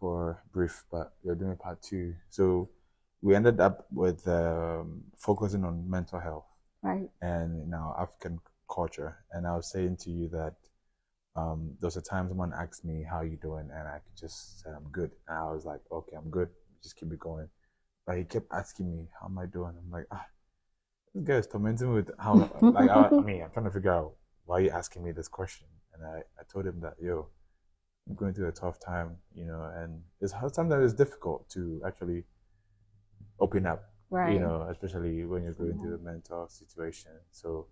for brief, but you're doing part 2. So we ended up with focusing on mental health, Right. and African culture. And I was saying to you that there was a time someone asked me how you doing, and I could just say I'm good. And I was like, okay, I'm good. Just keep it going. But he kept asking me how am I doing. I'm like, this guy is tormenting me with how like I'm trying to figure out why you asking me this question. And I told him that I'm going through a tough time, and sometimes it's difficult to actually open up, Right. especially when you're going through a mental situation. So,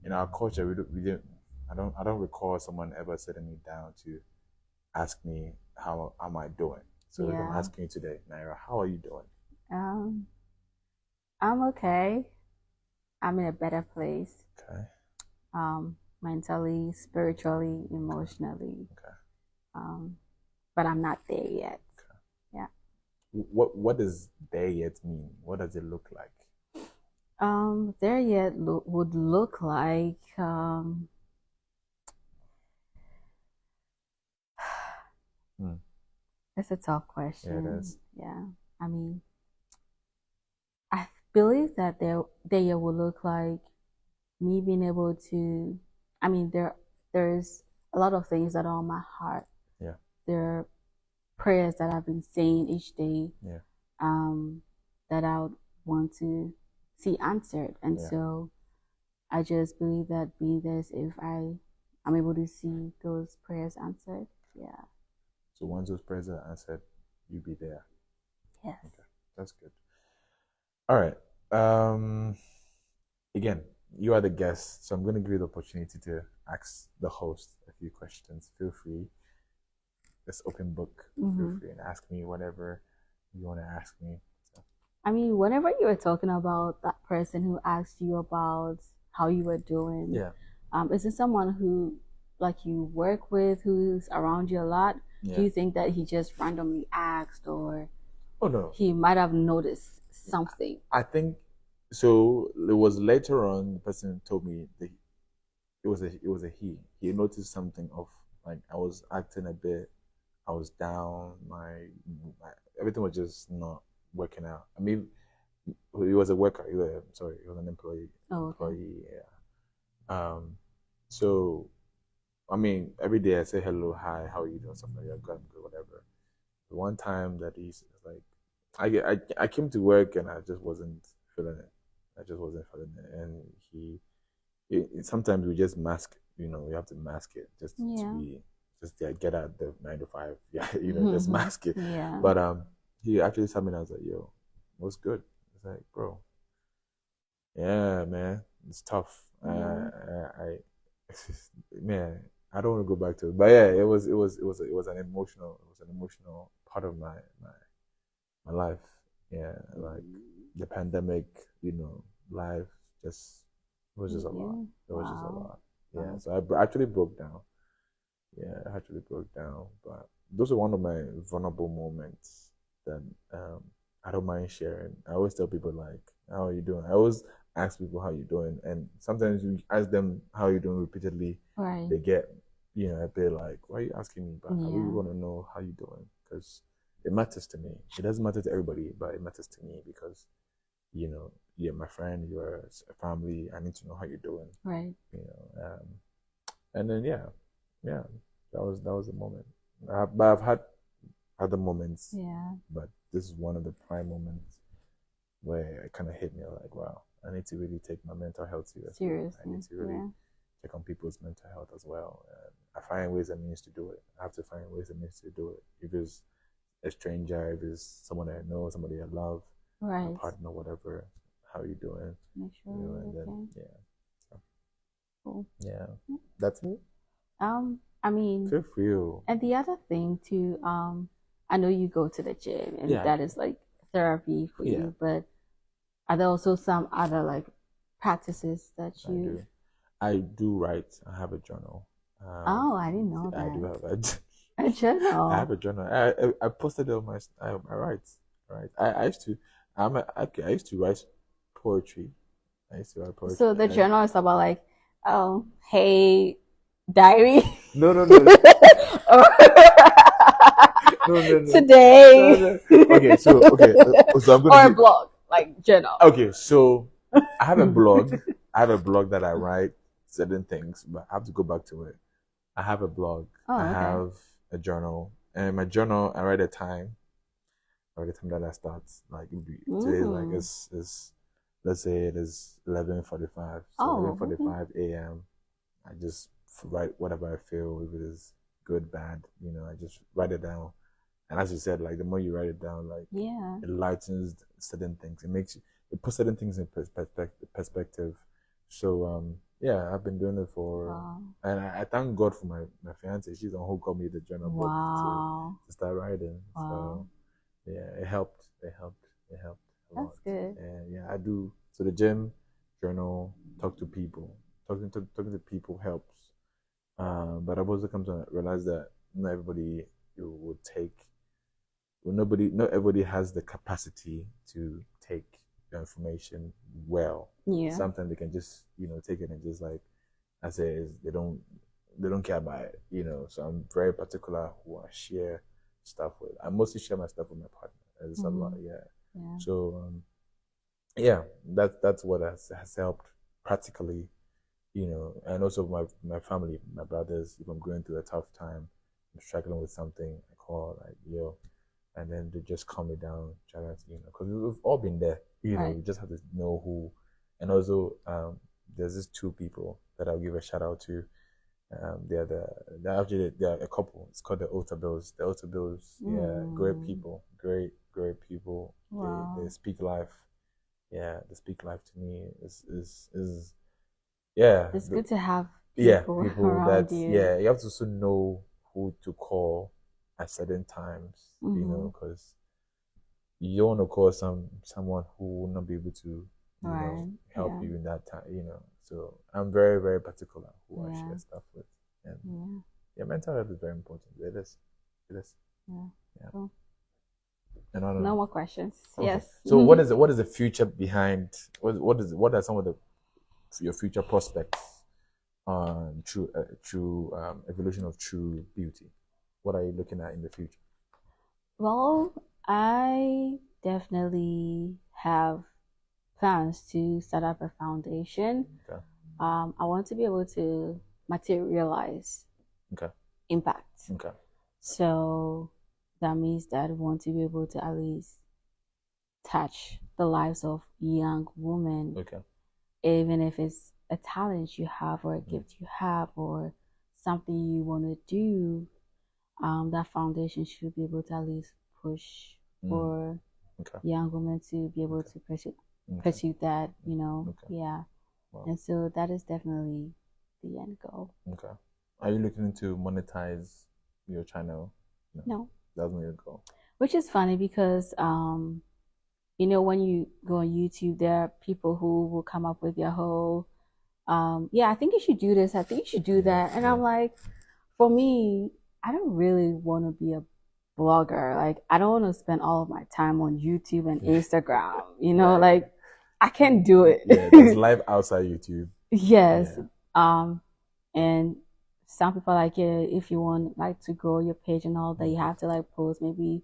in our culture, we didn't. I don't recall someone ever sitting me down to ask me how am I doing. So if I'm asking you today, Nayra, how are you doing? I'm okay. I'm in a better place. Okay. Mentally, spiritually, emotionally. Okay. But I'm not there yet. Okay. Yeah. What does there yet mean? What does it look like? There yet would look like It's a tough question. Yeah, it is. Yeah. I mean, I believe that there will look like me being able to. I mean, there's a lot of things that are on my heart. Yeah. There are prayers that I've been saying each day. Yeah. That I would want to see answered, and so I just believe that being this, if I'm able to see those prayers answered. Yeah. So once those prayers are answered, you be there. Yes. Okay, that's good. All right. Again, you are the guest, so I'm going to give you the opportunity to ask the host a few questions. Feel free. It's open book. Feel free and ask me whatever you want to ask me. So. I mean, whenever you were talking about that person who asked you about how you were doing, is it someone who, like, you work with, who's around you a lot? Yeah. Do you think that he just randomly asked, or no, he might have noticed something? I think so. It was later on the person told me that it was a he. He noticed something of, like, I was acting a bit. I was down. My everything was just not working out. I mean, he was a worker. He was an employee. Oh, okay. Employee. Yeah. So, I mean, every day I say hello, hi, how are you doing, stuff like that, good, whatever. The one time that he's like, I came to work and I just wasn't feeling it. And sometimes we just mask. We have to mask it just to be get out the 9 to 5. Yeah, just mask it. Yeah. But he actually sat me and I was like, yo, what's good? It's like, bro, yeah, man, it's tough. Man, I don't want to go back to it, but yeah, it was an emotional part of my life. Yeah, like the pandemic, life just was just a lot. It was just a lot. Yeah, so I actually broke down. Yeah, I actually broke down. But those are one of my vulnerable moments that I don't mind sharing. I always tell people, like, how are you doing? I always ask people how you doing, and sometimes you ask them how you doing repeatedly, they get a bit like, why are you asking me? But I really want to know how you doing, because it matters to me. It doesn't matter to everybody, but it matters to me because you're my friend, you're a family. I need to know how you're doing. Right. And then that was the moment. But I've had other moments. Yeah. But this is one of the prime moments where it kind of hit me like, wow, I need to really take my mental health seriously. I need to really check on people's mental health as well. I find ways and means to do it. I have to find ways and means to do it. If it's a stranger, if it's someone I know, somebody I love, a partner, whatever, how are you doing? Make sure and then, so. Cool. Yeah, that's it. I mean, feel free. And the other thing too, I know you go to the gym, and that is like therapy for you, but are there also some other, like, practices that you I do write. I have a journal. I didn't know that. I do have a journal. I have a journal. I posted it on my. I write. Right. I used to. I used to write poetry. I used to write poetry. So the journal is about, like, oh, hey, diary. No. No. Today. Okay, so I'm gonna or a give. blog, like journal. Okay, so I have a blog. I have a blog that I write certain things, but I have to go back to it. I have a blog. I Oh, okay. have a journal, and in my journal, I write a time. I write the time that I start. Like today is like it's let's say it is 11:45. So Oh, 11:45 a.m. I just write whatever I feel. If it is good, bad, I just write it down. And as you said, like the more you write it down, like it lightens certain things. It puts certain things in perspective. So yeah, I've been doing it for, and I thank God for my fiance. She's the one who got me the journal book to start writing. So yeah, it helped. It helped. It helped a lot. That's good. And yeah, I do. So the gym, journal, talk to people. Talking to people helps. But I've also come to realize that not everybody would take. Well, not everybody has the capacity to take the information well. Yeah. Sometimes they can just take it and just like I say they don't care about it. So I'm very particular who I share stuff with. I mostly share my stuff with my partner. It's a lot, yeah. So yeah, that's what has helped practically, and also my family, my brothers. If I'm going through a tough time, I'm struggling with something, I call like yo, and then they just calm me down, try to, because we've all been there. You just have to know who, and also there's these two people that I'll give a shout out to. They're a couple. It's called the Altar Bills. The Altar Bills, yeah, great people, great people. Wow. They speak life. Yeah, they speak life to me. Is yeah. It's good to have people around you. Yeah, you have to also know who to call at certain times, because you don't want to call someone who will not be able to help you in that time, So I'm very, very particular who I share stuff with. And yeah, mental health is very important. It is. Yeah. Cool. And I don't no know. more questions. Okay. Yes. So what is the future behind what are some of your future prospects on true evolution of true beauty? What are you looking at in the future? Well, I definitely have plans to set up a foundation. Okay. I want to be able to materialize impact. Okay. So that means that I want to be able to at least touch the lives of young women. Okay. Even if it's a talent you have or a gift you have or something you want to do, that foundation should be able to at least push for young women to be able to pursue that, yeah. Wow. And so that is definitely the end goal. Okay. Are you looking to monetize your channel? No. That's not your goal. Which is funny because when you go on YouTube, there are people who will come up with their whole I think you should do this, I think you should do that. And I'm like, for me, I don't really want to be a blogger. Like, I don't want to spend all of my time on YouTube and Instagram. Like, I can't do it. Yeah, there's life outside YouTube. Yes. Yeah. And some people are like, yeah, if you want like to grow your page and all that, you have to like post maybe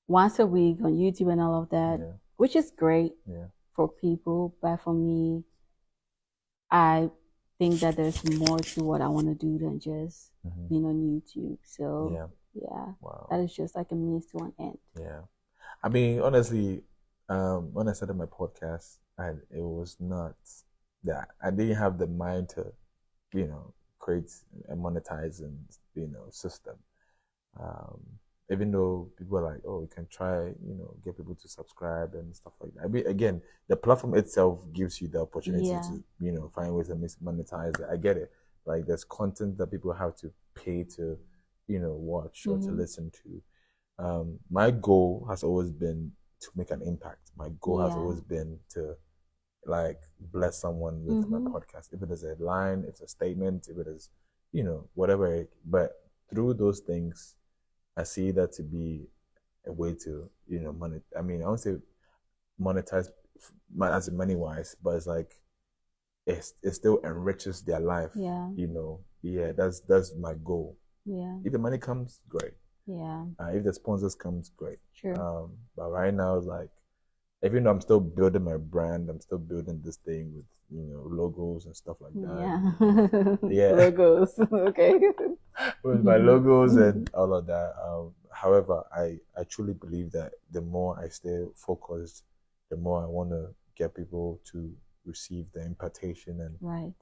once a week on YouTube and all of that, which is great for people. But for me, I think that there's more to what I want to do than just being on YouTube. So wow. That is just like a means to an end. Yeah, I mean, honestly, when I started my podcast, it was not that I didn't have the mind to, create a monetizing, system. Even though people are like, oh, you can try, get people to subscribe and stuff like that. I mean, again, the platform itself gives you the opportunity to, find ways to monetize it. I get it. Like, there's content that people have to pay to, watch or to listen to. My goal has always been to make an impact. My goal has always been to, like, bless someone with my podcast. If it is a line, if it's a statement, if it is, whatever. But through those things, I see that to be a way to, money. I mean, I won't say monetize as in money wise, but it's like it still enriches their life. Yeah. Yeah, that's my goal. Yeah. If the money comes, great. Yeah. If the sponsors comes, great. Sure. But right now, it's like, even though I'm still building my brand, I'm still building this thing with, logos and stuff like that. Yeah. Logos. Okay. With my logos and all of that. However, I truly believe that the more I stay focused, the more I want to get people to receive the impartation, and right.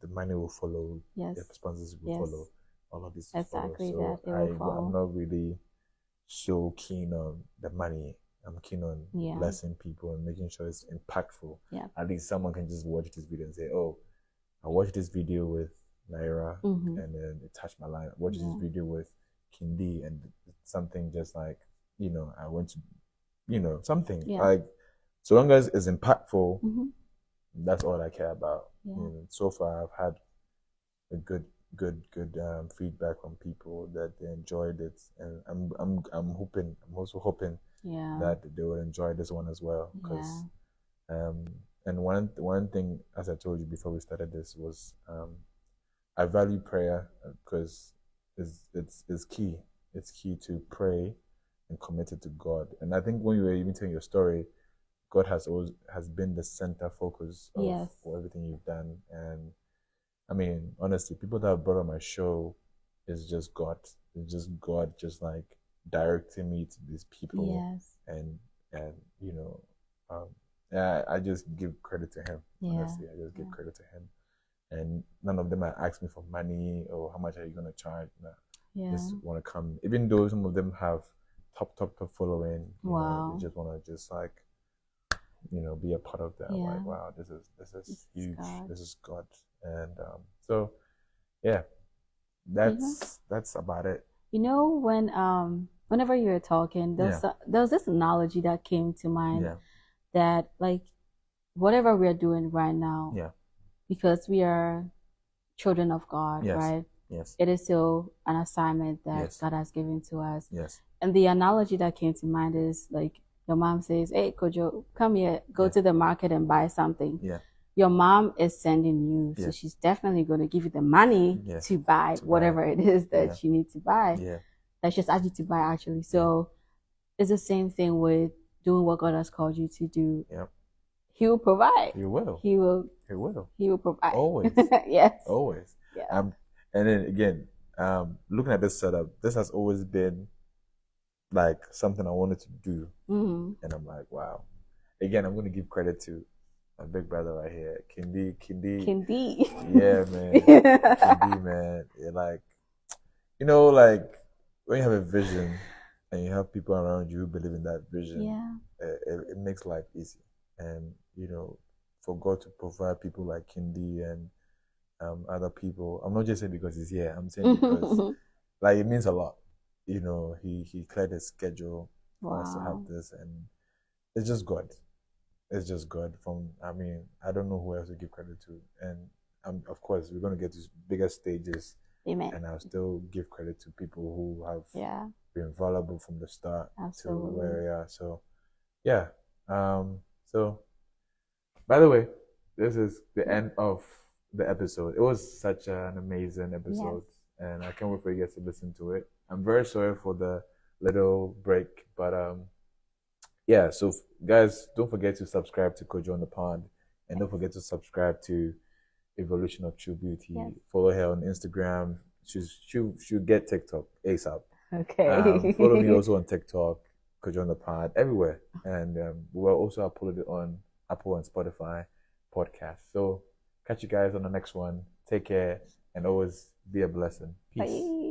The money will follow. Yes. The sponsors will follow. All of this will exactly follow. So I'm not really so keen on the money. I'm keen on blessing people and making sure it's impactful. Yeah. At least someone can just watch this video and say, "Oh, I watched this video with Nayra, and then it touched my life. I watched this video with Kindi, and something just like, I went to, something like, so long as it's impactful, that's all I care about. So far, I've had a good feedback from people that they enjoyed it, and I'm also hoping that they will enjoy this one as well, because and one thing, as I told you before we started this, was I value prayer, because it's key. It's key to pray and commit it to God. And I think when you were even telling your story, God has been the center focus of everything you've done. And I mean, honestly, people that have brought on my show is just God. It's just God, just like directing me to these people. And I just give credit to him. Honestly, I just give credit to him. And none of them have asked me for money or how much are you gonna charge. Just want to come. Even though some of them have top following, they just want to just like, be a part of that. Like, wow, this is huge. This is God. And so yeah, that's about it. Whenever you were talking, there was this analogy that came to mind, that like whatever we're doing right now, because we are children of God, right? Yes. It is still an assignment that God has given to us. And the analogy that came to mind is like, your mom says, "Hey, Kojo, come here, go to the market and buy something." Your mom is sending you, so she's definitely going to give you the money to buy whatever it is that you need to buy. That she's asked you to buy, actually. So it's the same thing with doing what God has called you to do. He will provide. He will. He will. He will. He will provide. Always. Yes. Always. Yeah. And then again, looking at this setup, this has always been like something I wanted to do, and I'm like, wow. Again, I'm going to give credit to my big brother right here, Kindi. Yeah, man. Kindi, man. Like, like when you have a vision and you have people around you who believe in that vision, it makes life easy. And for God to provide people like Kindi and other people, I'm not just saying because he's here. I'm saying because like it means a lot. He cleared his schedule for us to have this, and it's just God. It's just God. I don't know who else to give credit to, and of course we're going to get to bigger stages. Amen. And I'll still give credit to people who have been valuable from the start to where we are. So yeah. So by the way, this is the end of the episode. It was such an amazing episode, and I can't wait for you guys to listen to it. I'm very sorry for the little break, but yeah. So guys, don't forget to subscribe to Kojo on the Pond, and don't forget to subscribe to Evolution of True Beauty. Follow her on Instagram. She'll get TikTok ASAP. Okay. Follow me also on TikTok, Kojo on the Pond, everywhere, and we'll also upload it on Apple and Spotify podcast. So catch you guys on the next one. Take care and always be a blessing. Peace. Bye.